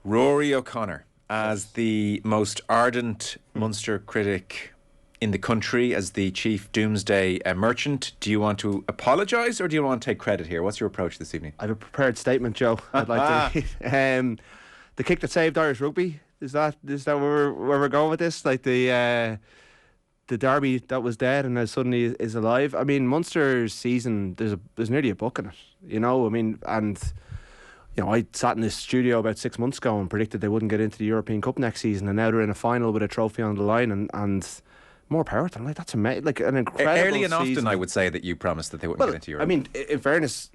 Ruaidhri O'Connor, as the most ardent Munster critic in the country, as the chief doomsday merchant, do you want to apologise or do you want to take credit here? What's your approach this evening? I have a prepared statement, Joe. I'd like to. The kick that saved Irish rugby. Is that where we're going with this? Like the derby that was dead and now suddenly is alive. I mean, Munster's season, there's nearly a book in it. You know, I mean, and I sat in this studio about 6 months ago and predicted they wouldn't get into the European Cup next season, and now they're in a final with a trophy on the line, and more power to them. Like, that's amazing. Like, an incredible Early and season. Often, I would say that you promised that they wouldn't get into Europe. I mean, in fairness,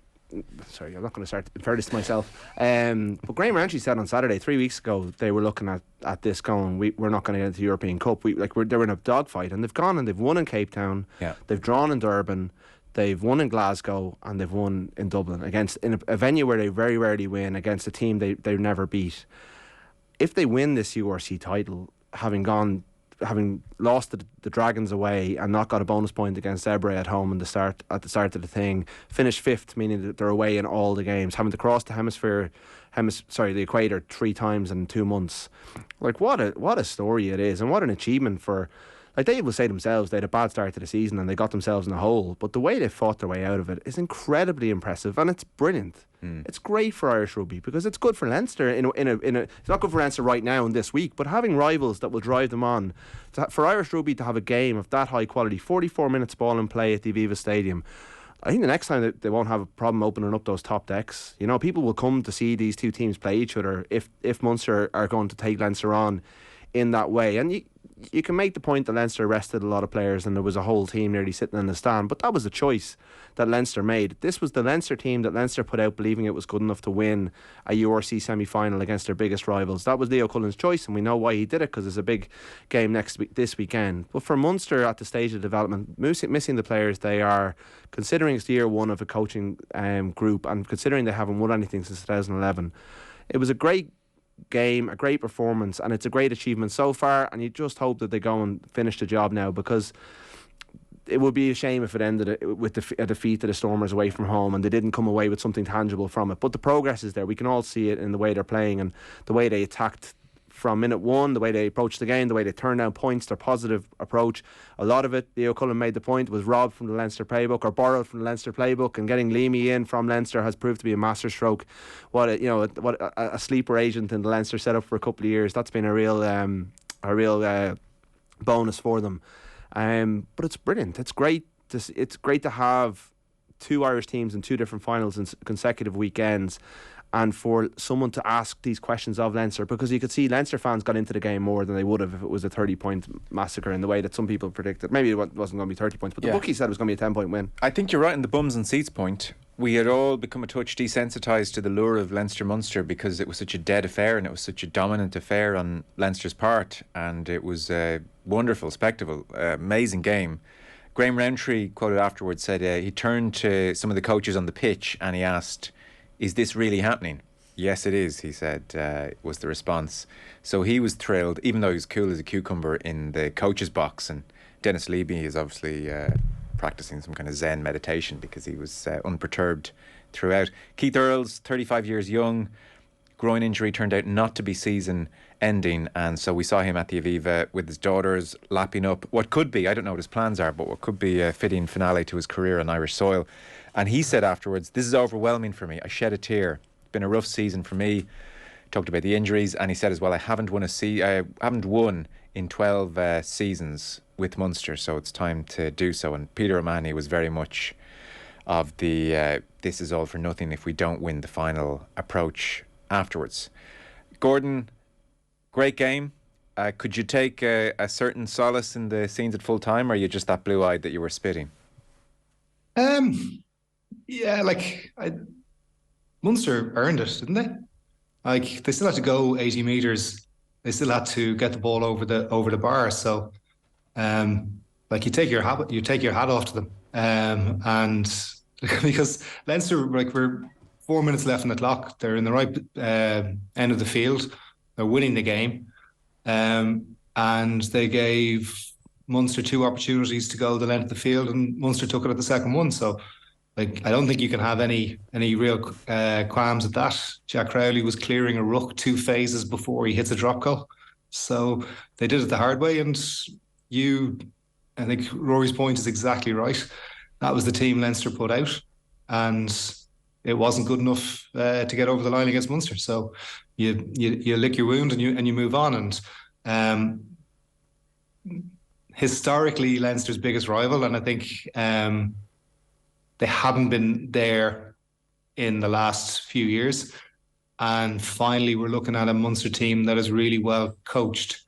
sorry, I'm not going to start in fairness to myself. But Graham Rountree said on Saturday, 3 weeks ago, they were looking at this going, we're not going to get into the European Cup. They're in a dogfight, and they've gone and they've won in Cape Town. Yeah. They've drawn in Durban. They've won in Glasgow, and they've won in Dublin in a venue where they very rarely win against a team they never beat. If they win this URC title, having lost the Dragons away and not got a bonus point against Zebre at home at the start of the thing, finished fifth, meaning that they're away in all the games, having to cross the the equator 3 times in 2 months. Like, what a story it is, and what an achievement for. Like, they will say themselves they had a bad start to the season and they got themselves in a hole, but the way they fought their way out of it is incredibly impressive, and it's brilliant. It's great for Irish rugby because it's good for Leinster. It's not good for Leinster right now in this week, but having rivals that will drive them on, for Irish rugby to have a game of that high quality, 44 minutes ball and play at the Aviva Stadium. I think the next time they won't have a problem opening up those top decks. People will come to see these two teams play each other if Munster are going to take Leinster on in that way. And you can make the point that Leinster rested a lot of players and there was a whole team nearly sitting in the stand, but that was a choice that Leinster made. This was the Leinster team that Leinster put out believing it was good enough to win a URC semi-final against their biggest rivals. That was Leo Cullen's choice, and we know why he did it, because it's a big game this weekend. But for Munster at the stage of development, missing the players they are, considering it's the year one of a coaching group, and considering they haven't won anything since 2011, it was a great game, a great performance, and it's a great achievement so far, and you just hope that they go and finish the job now, because it would be a shame if it ended with a defeat to the Stormers away from home and they didn't come away with something tangible from it. But the progress is there. We can all see it in the way they're playing and the way they attacked from minute one, the way they approached the game, the way they turned down points, their positive approach. A lot of it, Leo Cullen made the point, was robbed from the Leinster playbook or borrowed from the Leinster playbook, and getting Leamy in from Leinster has proved to be a masterstroke. What a sleeper agent in the Leinster setup for a couple of years. That's been a real bonus for them. But it's brilliant. It's great to have 2 Irish teams in 2 different finals in consecutive weekends, and for someone to ask these questions of Leinster, because you could see Leinster fans got into the game more than they would have if it was a 30-point massacre in the way that some people predicted. Maybe it wasn't going to be 30 points, but the bookie said it was going to be a 10-point win. I think you're right in the bums and seats point. We had all become a touch desensitised to the lure of Leinster-Munster because it was such a dead affair and it was such a dominant affair on Leinster's part, and it was a wonderful spectacle, amazing game. Graham Rountree, quoted afterwards, said he turned to some of the coaches on the pitch and he asked, "Is this really happening?" "Yes, it is," he said, was the response. So he was thrilled, even though he was cool as a cucumber in the coach's box. And Dennis Levy is obviously practicing some kind of Zen meditation because he was unperturbed throughout. Keith Earls, 35 years young, groin injury turned out not to be season-ending, and so we saw him at the Aviva with his daughters lapping up what could be, I don't know what his plans are, but what could be a fitting finale to his career on Irish soil. And he said afterwards, "This is overwhelming for me. I shed a tear. It's been a rough season for me." Talked about the injuries, and he said as well, I haven't won in 12 seasons with Munster, so it's time to do so. And Peter O'Mahony was very much of the this is all for nothing if we don't win the final approach afterwards. Gordon, great game. Could you take a certain solace in the scenes at full time, or are you just that blue-eyed that you were spitting? Yeah, Munster earned it, didn't they? Like, they still had to go 80 metres. They still had to get the ball over the bar. So, you take your hat off to them. And because Leinster, we're 4 minutes left on the clock. They're in the right end of the field. They're winning the game. And they gave Munster 2 opportunities to go the length of the field, and Munster took it at the second one. So, like, I don't think you can have any real qualms at that. Jack Crowley was clearing a ruck 2 phases before he hits a drop goal. So they did it the hard way. And I think Rory's point is exactly right. That was the team Leinster put out, and it wasn't good enough to get over the line against Munster. So you lick your wound and you move on. And historically, Leinster's biggest rival, and I think they haven't been there in the last few years. And finally, we're looking at a Munster team that is really well coached.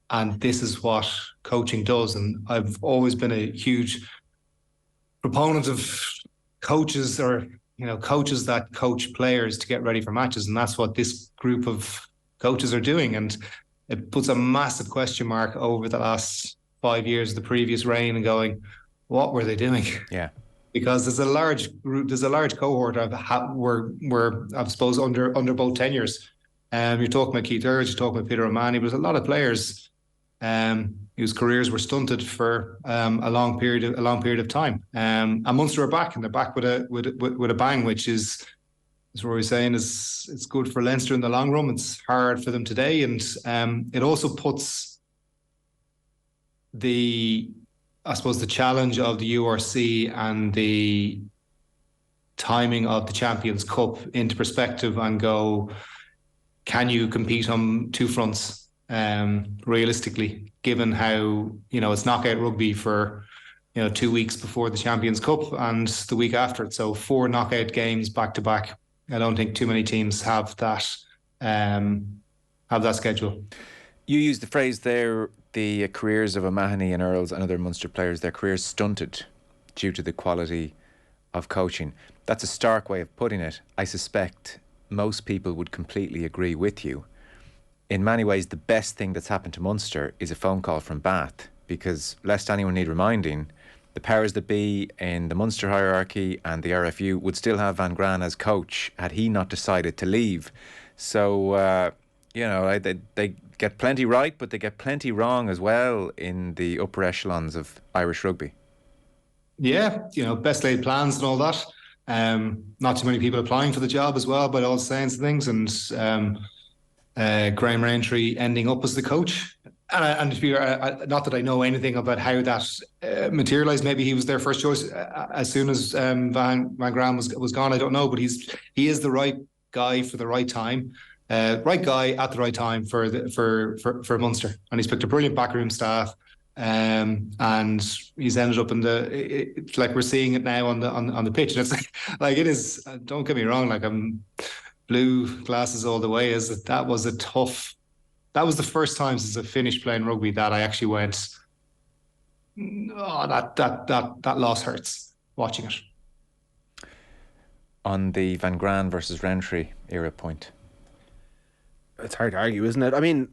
And this is what coaching does. And I've always been a huge proponent of coaches, or coaches that coach players to get ready for matches. And that's what this group of coaches are doing. And it puts a massive question mark over the last 5 years of the previous reign and going, what were they doing? Yeah. Because there's a large group, there's a large cohort of were I suppose under both tenures. You're talking about Keith Urge, you're talking about Peter O'Mahony, but there's a lot of players whose careers were stunted for a long period of time. And Munster are back, and they're back with a bang, which is, as Rory was saying, it's good for Leinster in the long run. It's hard for them today, and it also puts the challenge of the URC and the timing of the Champions Cup into perspective and go, can you compete on 2 fronts realistically, given how, it's knockout rugby for, 2 weeks before the Champions Cup and the week after it. So 4 knockout games back to back. I don't think too many teams have that schedule. You used the phrase there, the careers of O'Mahony and Earls and other Munster players, their careers stunted due to the quality of coaching. That's a stark way of putting it. I suspect most people would completely agree with you. In many ways, the best thing that's happened to Munster is a phone call from Bath, because lest anyone need reminding, the powers that be in the Munster hierarchy and the RFU would still have Van Graan as coach had he not decided to leave. So, they get plenty right, but they get plenty wrong as well in the upper echelons of Irish rugby. Yeah, best laid plans and all that. Not too many people applying for the job as well, by all signs and things. And Graham Rountree ending up as the coach. And to be not that I know anything about how that materialised. Maybe he was their first choice as soon as Van Graan was gone. I don't know, but he is the right guy for the right time. Right guy at the right time for Munster, and he's picked a brilliant backroom staff, and he's ended up in it's like we're seeing it now on the pitch, and it's like it is. Don't get me wrong, like I'm blue glasses all the way. That was the first time since I finished playing rugby that I actually went, oh, that loss hurts watching it. On the Van Graan versus Rountree era point. It's hard to argue, isn't it? I mean,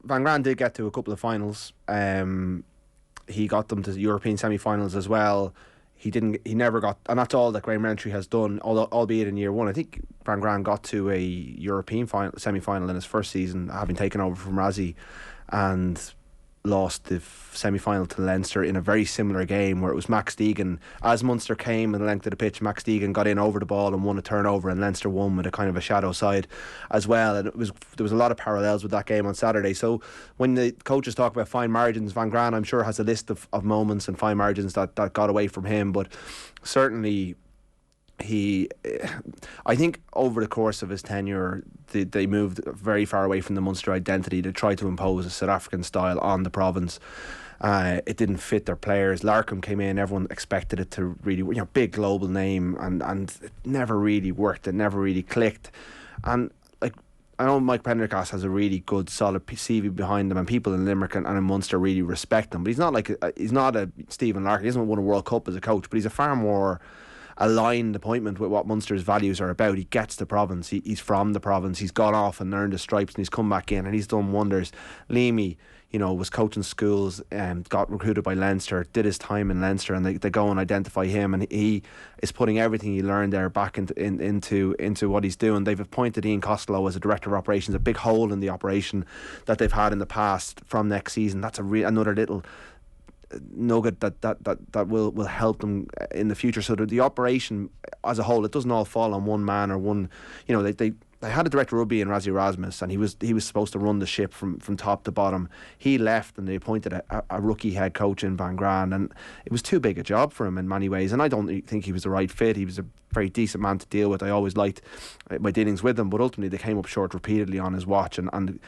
Van Graan did get to a couple of finals. He got them to the European semi-finals as well. He never got, and that's all that Graham Rountree has done, albeit in year one. I think Van Graan got to a European semi-final in his first season, having taken over from Razzie, and lost the semi-final to Leinster in a very similar game where it was Max Deegan. As Munster came and the length of the pitch, Max Deegan got in over the ball and won a turnover, and Leinster won with a kind of a shadow side as well. And there was a lot of parallels with that game on Saturday. So when the coaches talk about fine margins, Van Graan, I'm sure, has a list of moments and fine margins that got away from him, but certainly I think over the course of his tenure, they moved very far away from the Munster identity to try to impose a South African style on the province. It didn't fit their players. Larkham came in, everyone expected it to really, big global name, and it never really worked. It never really clicked. And I know Mike Prendergast has a really good, solid CV behind him, and people in Limerick and in Munster really respect him. But he's not a Stephen Larkham. He hasn't won a World Cup as a coach, but he's a far more aligned appointment with what Munster's values are about. He gets the province. He's from the province. He's gone off and earned the stripes, and he's come back in and he's done wonders. Leamy, was coaching schools and got recruited by Leinster, did his time in Leinster, and they go and identify him, and he is putting everything he learned there back into what he's doing. They've appointed Ian Costello as a director of operations, a big hole in the operation that they've had in the past from next season. That's another little nugget that will help them in the future. So that the operation as a whole, it doesn't all fall on one man or one. You know, they had a director of rugby in Ruaidhri Erasmus, and he was supposed to run the ship from top to bottom. He left, and they appointed a rookie head coach in Graan, and it was too big a job for him in many ways. And I don't think he was the right fit. He was a very decent man to deal with. I always liked my dealings with him, but ultimately they came up short repeatedly on his watch, and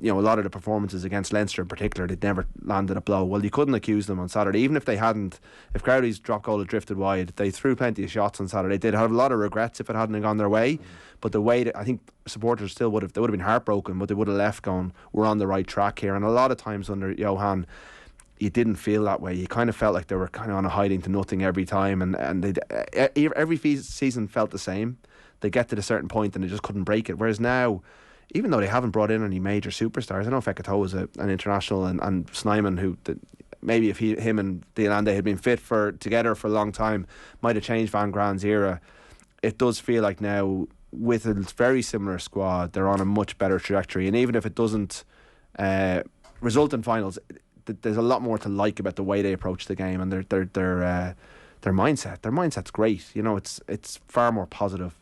you know, a lot of the performances against Leinster in particular, they'd never landed a blow. Well, you couldn't accuse them on Saturday, even if they hadn't. If Crowley's drop goal had drifted wide, they threw plenty of shots on Saturday. They'd have a lot of regrets if it hadn't gone their way. But the way that I think supporters still would have been heartbroken, but they would have left going, we're on the right track here. And a lot of times under Johan, you didn't feel that way. You kind of felt like they were kind of on a hiding to nothing every time, and every season felt the same. They get to a certain point and they just couldn't break it. Whereas now, even though they haven't brought in any major superstars, I know Fekito is an international, and Snyman, who maybe if him and Deolande had been fit together for a long time, might have changed Van Graan's era. It does feel like now, with a very similar squad, they're on a much better trajectory. And even if it doesn't result in finals, there's a lot more to like about the way they approach the game, and their mindset. Their mindset's great. You know, it's far more positive.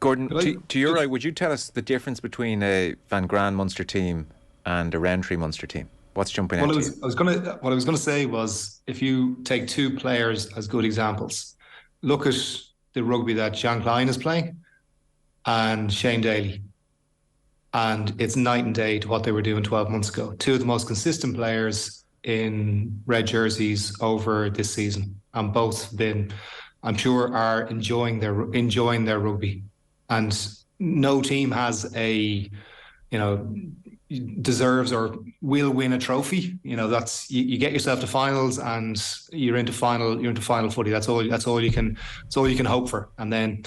Gordon, to your eye, would you tell us the difference between a Van Graan Munster team and a Rountree Munster team? What's jumping out to you? What I was going to say was, if you take two players as good examples, look at the rugby that Jean Klein is playing and Shane Daly, and it's night and day to what they were doing 12 months ago. Two of the most consistent players in red jerseys over this season, and both been, I'm sure, are enjoying their rugby. And no team has deserves or will win a trophy. You know, that's you get yourself to finals and you're into final footy. That's all you can hope for. And then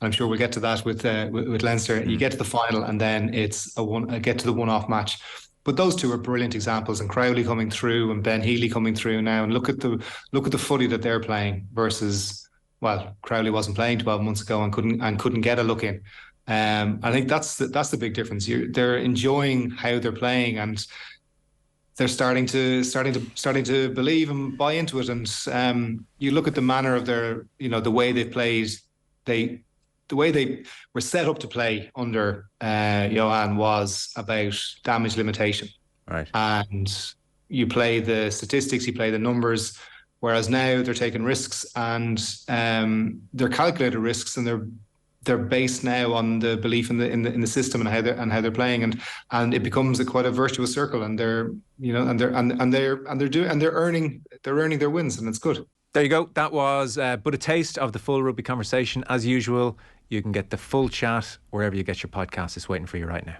I'm sure we'll get to that with Leinster. You get to the final and then it's get to the one-off match. But those two are brilliant examples, and Crowley coming through and Ben Healy coming through now, and look at the footy that they're playing versus, well, Crowley wasn't playing 12 months ago and couldn't get a look in. I think that's the big difference. They're enjoying how they're playing, and they're starting to believe and buy into it. And you look at the manner of their, the way they played, the way they were set up to play under Johan was about damage limitation. Right. And you play the statistics, you play the numbers. Whereas now they're taking risks, and they're calculated risks, and they're based now on the belief in the system and how they're playing, and it becomes quite a virtuous circle, and they're earning their wins, and it's good. There you go. That was but a taste of the full rugby conversation. As usual, you can get the full chat wherever you get your podcast. It's waiting for you right now.